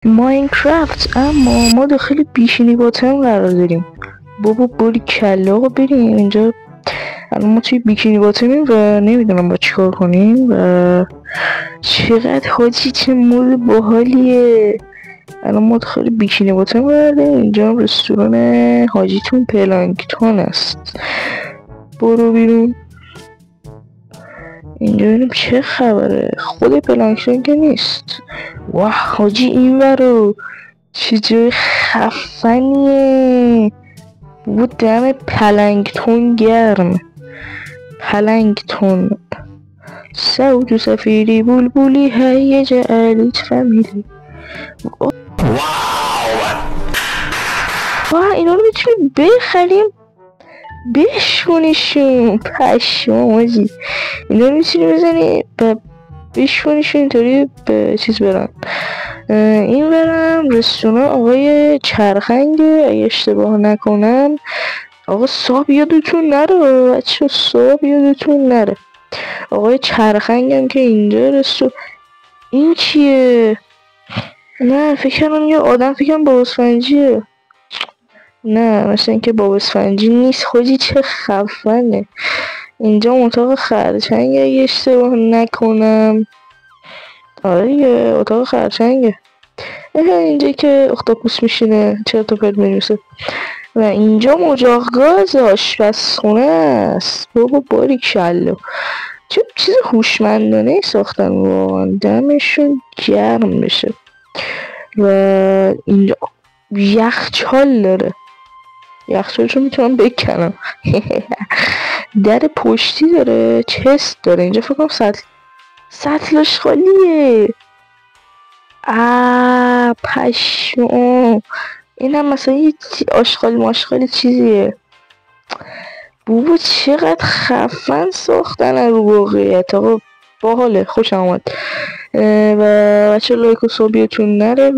ماینکرافت، اما ما داخل بیشینی باتم قرار داریم. بابا باری کلا آقا بریم اینجا. الان ما توی بیکینی باتمیم و نمیدونم با چیکار کنیم. و چقدر حاجی چه مود باحالیه. الان ما داخل بیکینی باتم قرار داریم. اینجا رستوران حاجیتون پلانکتون است. برو بیرون. اینجا ببینیم چه خبره. خود پلانکتون که نیست. واه حاجی این ورو چه جای خفنیه. بابا دم پلانکتون گرم. پلانکتون صوت سفیری بلبلی هیج علیت فامیلی. واه اینا رو میتونیم بخریم بشونیشون. پشمام حاجی اینا رو میتونی بزنی و بشونیشون اینطوری به چیز برن. این برم رستوران آقای چرخنگه اگه اشتباه نکنم. آقا صاحب یادتون نره بچه، صاحب یادتون نره. آقای چرخنگم که اینجا رستوران. این چیه؟ نه فکر کنم یه آدم، فکر کنم باب اسفنجیه. نه مثل اینکه باب اسفنجی نیست. خودی چه خفنه. اینجا اتاق خرچنگ اگه اشتباه نکنم. آره دیگه اتاق خرچنگه. اینجا که اختاپوس میشینه چرت و پرت می‌نویسه. و اینجا مجاقگاز آشپزخونه است. بابا باریکلا چه چیز هوشمندانه ساختن واقعا. دمشون گرم بشه. و اینجا یخچال داره. یخچالشو میتونم بکنم. در پشتی داره. چست داره. اینجا فکر کنم سطلش خالیه. پشمام. این هم مثلا یه آشغال ماشغال چیزیه. بابا چقدر خفن ساختن رو واقعیت. آقا باحاله خوشم آمد. و بچه لایک و صحبیتون نره.